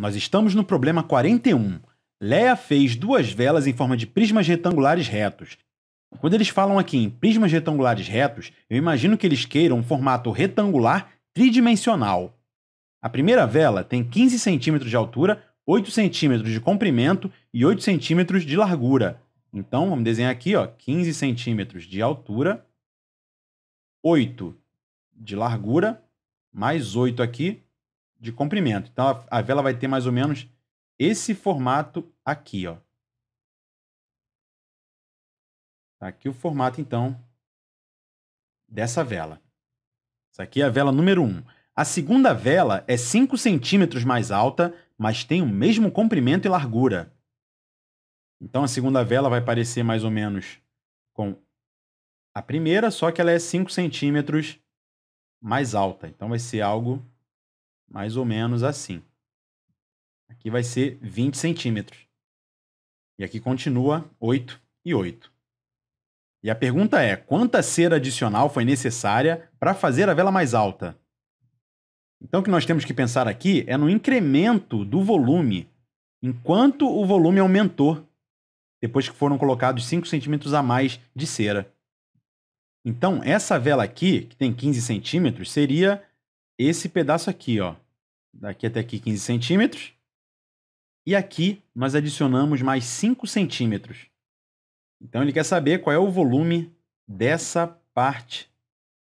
Nós estamos no problema 41. Léa fez duas velas em forma de prismas retangulares retos. Quando eles falam aqui em prismas retangulares retos, eu imagino que eles queiram um formato retangular tridimensional. A primeira vela tem 15 centímetros de altura, 8 centímetros de comprimento e 8 centímetros de largura. Então, vamos desenhar aqui, 15 centímetros de altura, 8 de largura, mais 8 aqui de comprimento. Então, a vela vai ter mais ou menos esse formato aqui. Tá aqui o formato, então, dessa vela. Essa aqui é a vela número 1. A segunda vela é 5 centímetros mais alta, mas tem o mesmo comprimento e largura. Então, a segunda vela vai parecer mais ou menos com a primeira, só que ela é 5 centímetros mais alta. Então, vai ser algo mais ou menos assim. Aqui vai ser 20 centímetros. E aqui continua 8 e 8. E a pergunta é, quanta cera adicional foi necessária para fazer a vela mais alta? Então, o que nós temos que pensar aqui é no incremento do volume, enquanto o volume aumentou, depois que foram colocados 5 centímetros a mais de cera. Então, essa vela aqui, que tem 15 centímetros, seria esse pedaço aqui, daqui até aqui 15 centímetros. E aqui nós adicionamos mais 5 centímetros. Então, ele quer saber qual é o volume dessa parte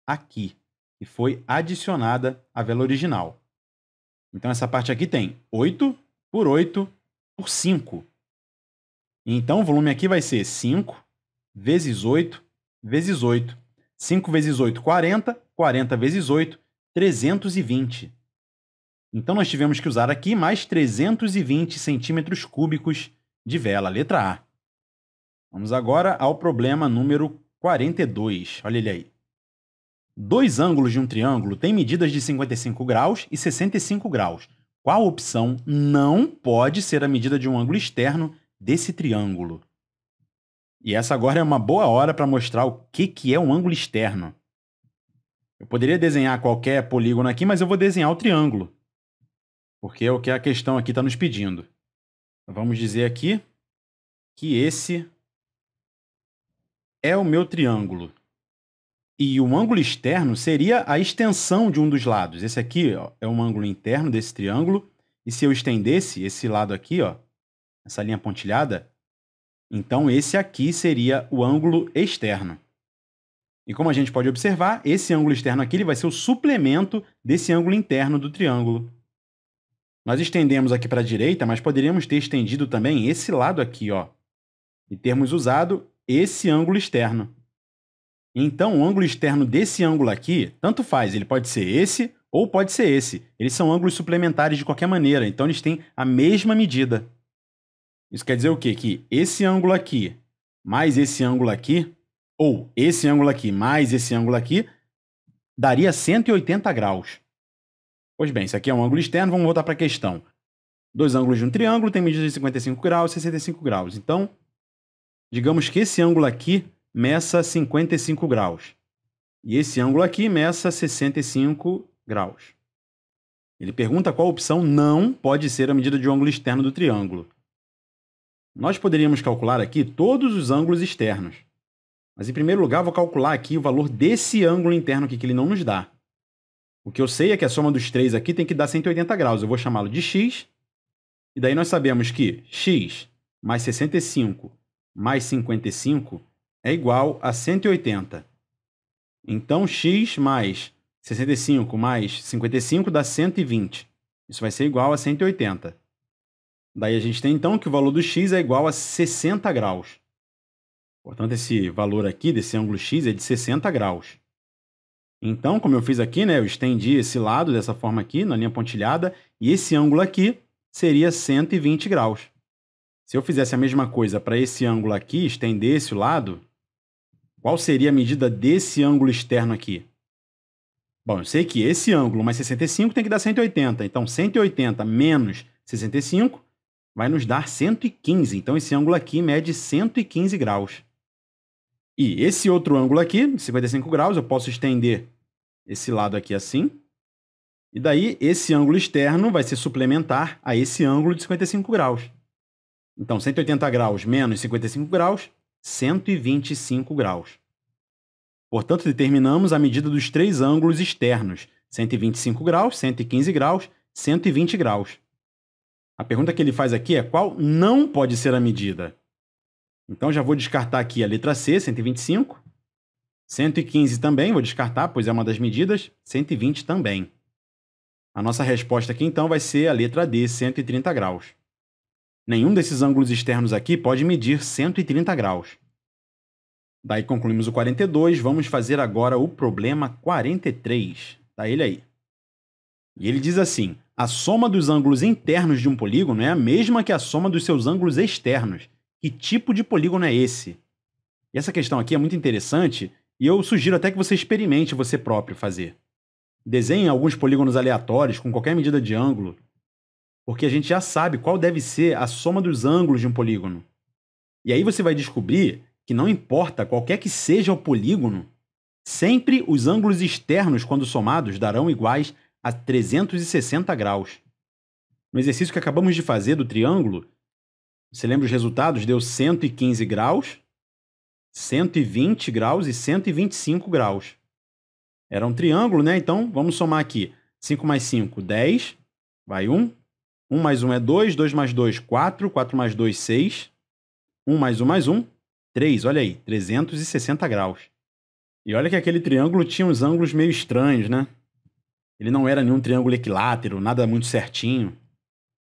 aqui, que foi adicionada à vela original. Então, essa parte aqui tem 8 por 8 por 5. Então, o volume aqui vai ser 5 vezes 8 vezes 8. 5 vezes 8, 40. 40 vezes 8, 320. Então, nós tivemos que usar aqui mais 320 centímetros cúbicos de vela, letra A. Vamos agora ao problema número 42. Olha ele aí. Dois ângulos de um triângulo têm medidas de 55 graus e 65 graus. Qual opção não pode ser a medida de um ângulo externo desse triângulo? E essa agora é uma boa hora para mostrar o que é um ângulo externo. Eu poderia desenhar qualquer polígono aqui, mas eu vou desenhar o triângulo, porque é o que a questão aqui está nos pedindo. Vamos dizer aqui que esse é o meu triângulo. E o ângulo externo seria a extensão de um dos lados. Esse aqui é um ângulo interno desse triângulo. E se eu estendesse esse lado aqui, essa linha pontilhada, então esse aqui seria o ângulo externo. E como a gente pode observar, esse ângulo externo aqui ele vai ser o suplemento desse ângulo interno do triângulo. Nós estendemos aqui para a direita, mas poderíamos ter estendido também esse lado aqui, e termos usado esse ângulo externo. Então, o ângulo externo desse ângulo aqui, tanto faz, ele pode ser esse ou pode ser esse. Eles são ângulos suplementares de qualquer maneira, então eles têm a mesma medida. Isso quer dizer o quê? Que esse ângulo aqui mais esse ângulo aqui, ou esse ângulo aqui mais esse ângulo aqui, daria 180 graus. Pois bem, isso aqui é um ângulo externo, vamos voltar para a questão. Dois ângulos de um triângulo têm medidas de 55 graus e 65 graus. Então, digamos que esse ângulo aqui meça 55 graus. E esse ângulo aqui meça 65 graus. Ele pergunta qual opção não pode ser a medida de um ângulo externo do triângulo. Nós poderíamos calcular aqui todos os ângulos externos. Mas, em primeiro lugar, vou calcular aqui o valor desse ângulo interno aqui, que ele não nos dá. O que eu sei é que a soma dos três aqui tem que dar 180 graus. Eu vou chamá-lo de x. E daí nós sabemos que x mais 65 mais 55 é igual a 180. Então, x mais 65 mais 55 dá 120. Isso vai ser igual a 180. Daí a gente tem, então, que o valor do x é igual a 60 graus. Portanto, esse valor aqui, desse ângulo x, é de 60 graus. Então, como eu fiz aqui, eu estendi esse lado dessa forma aqui, na linha pontilhada, e esse ângulo aqui seria 120 graus. Se eu fizesse a mesma coisa para esse ângulo aqui, estendesse o lado, qual seria a medida desse ângulo externo aqui? Bom, eu sei que esse ângulo mais 65 tem que dar 180. Então, 180 menos 65 vai nos dar 115. Então, esse ângulo aqui mede 115 graus. E esse outro ângulo aqui, 55 graus, eu posso estender esse lado aqui assim. E daí, esse ângulo externo vai se suplementar a esse ângulo de 55 graus. Então, 180 graus menos 55 graus, 125 graus. Portanto, determinamos a medida dos três ângulos externos, 125 graus, 115 graus, 120 graus. A pergunta que ele faz aqui é qual não pode ser a medida? Então, já vou descartar aqui a letra C, 125. 115 também, vou descartar, pois é uma das medidas. 120 também. A nossa resposta aqui, então, vai ser a letra D, 130 graus. Nenhum desses ângulos externos aqui pode medir 130 graus. Daí concluímos o 42, vamos fazer agora o problema 43. Tá ele aí. E ele diz assim: a soma dos ângulos internos de um polígono é a mesma que a soma dos seus ângulos externos. Que tipo de polígono é esse? E essa questão aqui é muito interessante e eu sugiro até que você experimente você próprio fazer. Desenhe alguns polígonos aleatórios com qualquer medida de ângulo, porque a gente já sabe qual deve ser a soma dos ângulos de um polígono. E aí você vai descobrir que não importa qualquer que seja o polígono, sempre os ângulos externos, quando somados, darão iguais a 360 graus. No exercício que acabamos de fazer do triângulo, você lembra os resultados? Deu 115 graus, 120 graus e 125 graus. Era um triângulo, né? Então, vamos somar aqui. 5 mais 5, 10. Vai 1. 1 mais 1 é 2. 2 mais 2, 4. 4 mais 2, 6. 1 mais 1, 3. Olha aí, 360 graus. E olha que aquele triângulo tinha uns ângulos meio estranhos, né? Ele não era nenhum triângulo equilátero, nada muito certinho.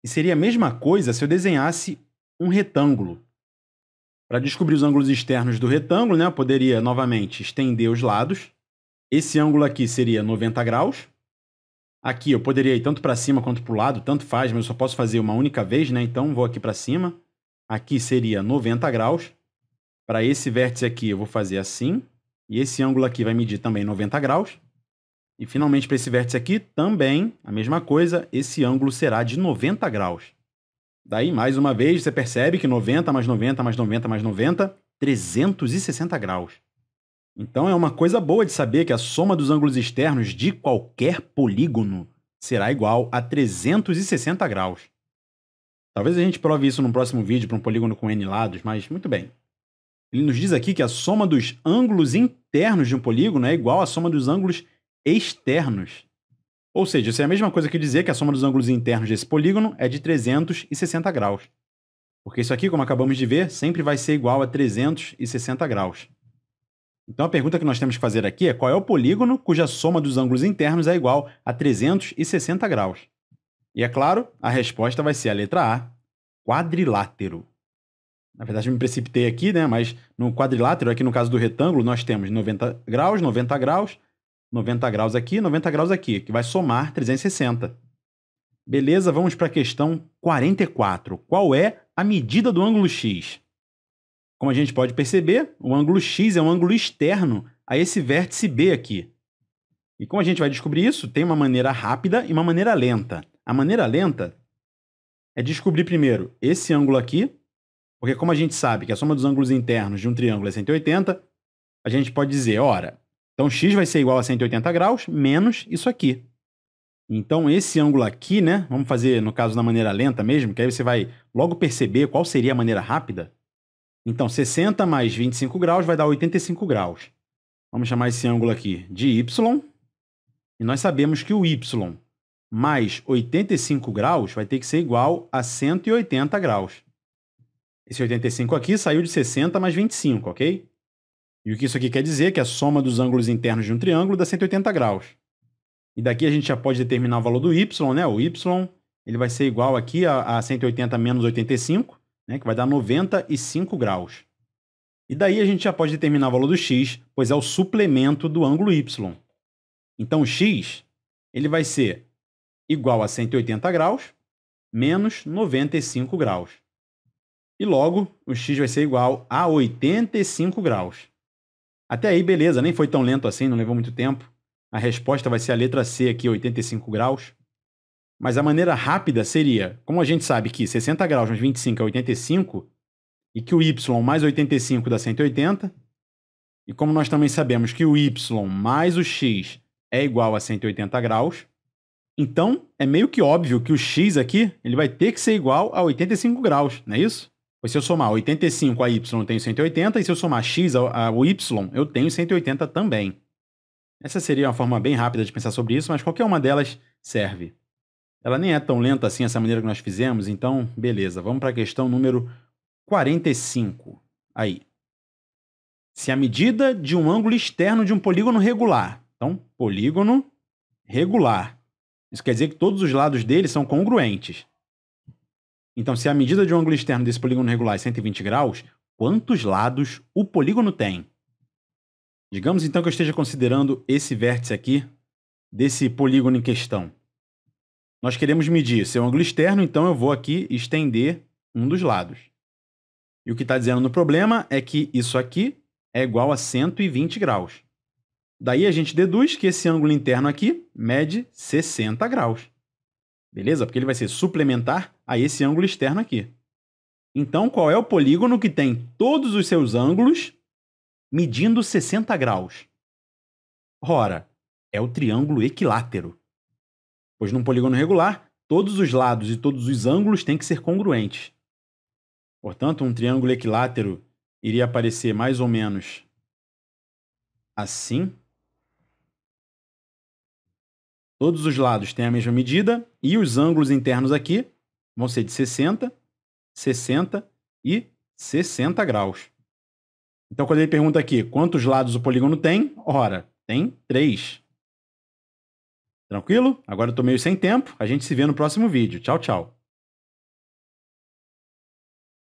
E seria a mesma coisa se eu desenhasse um retângulo. Para descobrir os ângulos externos do retângulo, né, eu poderia, novamente, estender os lados. Esse ângulo aqui seria 90 graus. Aqui eu poderia ir tanto para cima quanto para o lado, tanto faz, mas eu só posso fazer uma única vez, né? Então, vou aqui para cima. Aqui seria 90 graus. Para esse vértice aqui, eu vou fazer assim. E esse ângulo aqui vai medir também 90 graus. E, finalmente, para esse vértice aqui, também a mesma coisa. Esse ângulo será de 90 graus. Daí, mais uma vez, você percebe que 90 mais 90 mais 90 mais 90, 360 graus. Então, é uma coisa boa de saber que a soma dos ângulos externos de qualquer polígono será igual a 360 graus. Talvez a gente prove isso no próximo vídeo para um polígono com N lados, mas muito bem. Ele nos diz aqui que a soma dos ângulos internos de um polígono é igual à soma dos ângulos externos. Ou seja, isso é a mesma coisa que dizer que a soma dos ângulos internos desse polígono é de 360 graus. Porque isso aqui, como acabamos de ver, sempre vai ser igual a 360 graus. Então a pergunta que nós temos que fazer aqui é qual é o polígono cuja soma dos ângulos internos é igual a 360 graus. E é claro, a resposta vai ser a letra A, quadrilátero. Na verdade, eu me precipitei aqui, né? Mas no quadrilátero, aqui no caso do retângulo, nós temos 90 graus, 90 graus, 90 graus aqui, 90 graus aqui, que vai somar 360. Beleza, vamos para a questão 44. Qual é a medida do ângulo X? Como a gente pode perceber, o ângulo X é um ângulo externo a esse vértice B aqui. E como a gente vai descobrir isso? Tem uma maneira rápida e uma maneira lenta. A maneira lenta é descobrir primeiro esse ângulo aqui, porque como a gente sabe que a soma dos ângulos internos de um triângulo é 180, a gente pode dizer, ora, então x vai ser igual a 180 graus menos isso aqui. Então esse ângulo aqui, né, vamos fazer no caso na maneira lenta mesmo, que aí você vai logo perceber qual seria a maneira rápida. Então 60 mais 25 graus vai dar 85 graus. Vamos chamar esse ângulo aqui de y. E nós sabemos que o y mais 85 graus vai ter que ser igual a 180 graus. Esse 85 aqui saiu de 60 mais 25, ok? E o que isso aqui quer dizer é que a soma dos ângulos internos de um triângulo dá 180 graus. E daqui a gente já pode determinar o valor do y, né? O y ele vai ser igual aqui a 180 menos 85, né? Que vai dar 95 graus. E daí a gente já pode determinar o valor do x, pois é o suplemento do ângulo y. Então o x ele vai ser igual a 180 graus menos 95 graus. E logo, o x vai ser igual a 85 graus. Até aí, beleza, nem foi tão lento assim, não levou muito tempo. A resposta vai ser a letra C aqui, 85 graus. Mas a maneira rápida seria, como a gente sabe que 60 graus mais 25 é 85, e que o y mais 85 dá 180, e como nós também sabemos que o y mais o x é igual a 180 graus, Então, é meio que óbvio que o x aqui ele vai ter que ser igual a 85 graus, não é isso? Pois se eu somar 85 a y, eu tenho 180, e se eu somar x ao y, eu tenho 180 também. Essa seria uma forma bem rápida de pensar sobre isso, mas qualquer uma delas serve. Ela nem é tão lenta assim, essa maneira que nós fizemos, então, beleza. Vamos para a questão número 45. Aí. Se a medida de um ângulo externo de um polígono regular, então, polígono regular, isso quer dizer que todos os lados dele são congruentes. Então, se a medida de um ângulo externo desse polígono regular é 120 graus, quantos lados o polígono tem? Digamos então que eu esteja considerando esse vértice aqui desse polígono em questão. Nós queremos medir seu ângulo externo, então eu vou aqui estender um dos lados. E o que está dizendo no problema é que isso aqui é igual a 120 graus. Daí a gente deduz que esse ângulo interno aqui mede 60 graus. Beleza? Porque ele vai ser suplementar a esse ângulo externo aqui. Então, qual é o polígono que tem todos os seus ângulos medindo 60 graus? Ora, é o triângulo equilátero. Pois num polígono regular, todos os lados e todos os ângulos têm que ser congruentes. Portanto, um triângulo equilátero iria aparecer mais ou menos assim. Todos os lados têm a mesma medida e os ângulos internos aqui vão ser de 60, 60 e 60 graus. Então, quando ele pergunta aqui quantos lados o polígono tem, ora, tem 3. Tranquilo? Agora eu tô meio sem tempo. A gente se vê no próximo vídeo. Tchau, tchau.